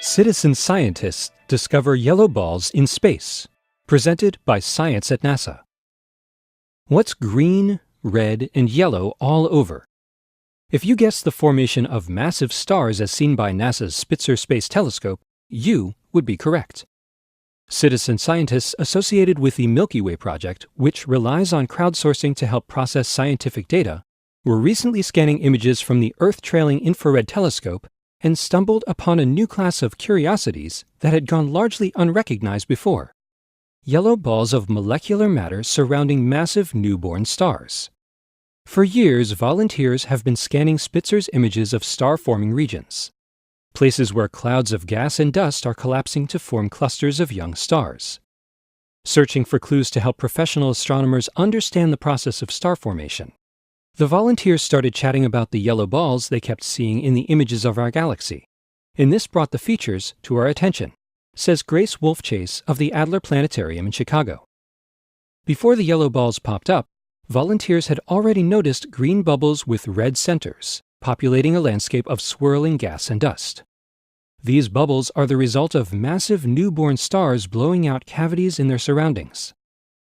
Citizen scientists discover yellow balls in space. Presented by Science at NASA. What's green, red, and yellow all over? If you guessed the formation of massive stars as seen by NASA's Spitzer Space Telescope, you would be correct. Citizen scientists associated with the Milky Way project, which relies on crowdsourcing to help process scientific data, were recently scanning images from the Earth-trailing infrared telescope and stumbled upon a new class of curiosities that had gone largely unrecognized before: yellow balls of molecular matter surrounding massive newborn stars. For years, volunteers have been scanning Spitzer's images of star-forming regions, places where clouds of gas and dust are collapsing to form clusters of young stars. Searching for clues to help professional astronomers understand the process of star formation, the volunteers started chatting about the yellow balls they kept seeing in the images of our galaxy, and this brought the features to our attention, says Grace Wolf-Chase of the Adler Planetarium in Chicago. Before the yellow balls popped up, volunteers had already noticed green bubbles with red centers, populating a landscape of swirling gas and dust. These bubbles are the result of massive newborn stars blowing out cavities in their surroundings.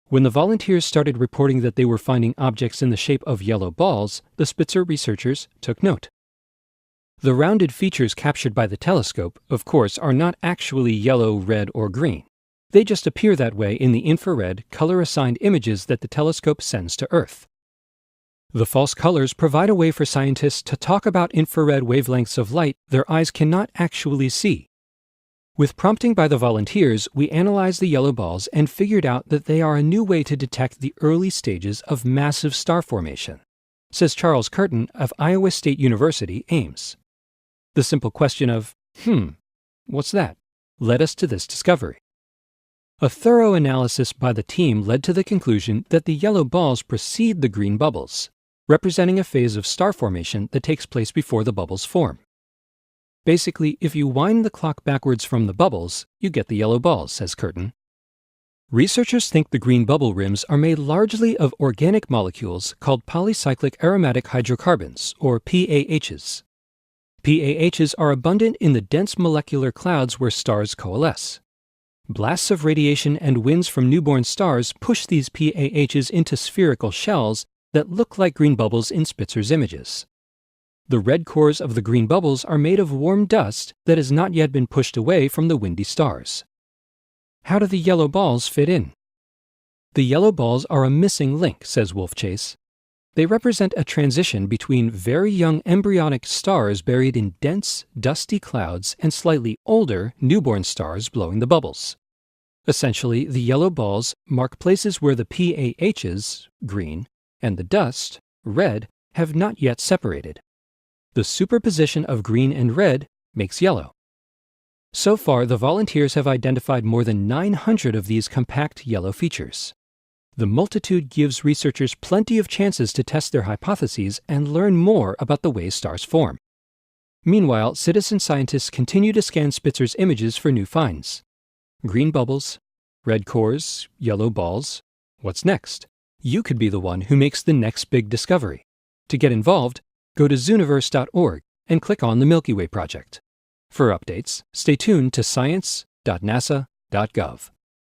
When the volunteers started reporting that they were finding objects in the shape of yellow balls, the Spitzer researchers took note. The rounded features captured by the telescope, of course, are not actually yellow, red, or green. They just appear that way in the infrared, color-assigned images that the telescope sends to Earth. The false colors provide a way for scientists to talk about infrared wavelengths of light their eyes cannot actually see. With prompting by the volunteers, we analyzed the yellow balls and figured out that they are a new way to detect the early stages of massive star formation, says Charles Curtin of Iowa State University, Ames. The simple question of, what's that, led us to this discovery. A thorough analysis by the team led to the conclusion that the yellow balls precede the green bubbles, representing a phase of star formation that takes place before the bubbles form. Basically, if you wind the clock backwards from the bubbles, you get the yellow balls, says Curtin. Researchers think the green bubble rims are made largely of organic molecules called polycyclic aromatic hydrocarbons, or PAHs. PAHs are abundant in the dense molecular clouds where stars coalesce. Blasts of radiation and winds from newborn stars push these PAHs into spherical shells that look like green bubbles in Spitzer's images. The red cores of the green bubbles are made of warm dust that has not yet been pushed away from the windy stars. How do the yellow balls fit in? The yellow balls are a missing link, says Wolf-Chase. They represent a transition between very young embryonic stars buried in dense, dusty clouds and slightly older, newborn stars blowing the bubbles. Essentially, the yellow balls mark places where the PAHs, green, and the dust, red, have not yet separated. The superposition of green and red makes yellow. So far, the volunteers have identified more than 900 of these compact yellow features. The multitude gives researchers plenty of chances to test their hypotheses and learn more about the way stars form. Meanwhile, citizen scientists continue to scan Spitzer's images for new finds. Green bubbles, red cores, yellow balls. What's next? You could be the one who makes the next big discovery. To get involved, go to zooniverse.org and click on the Milky Way project. For updates, stay tuned to science.nasa.gov.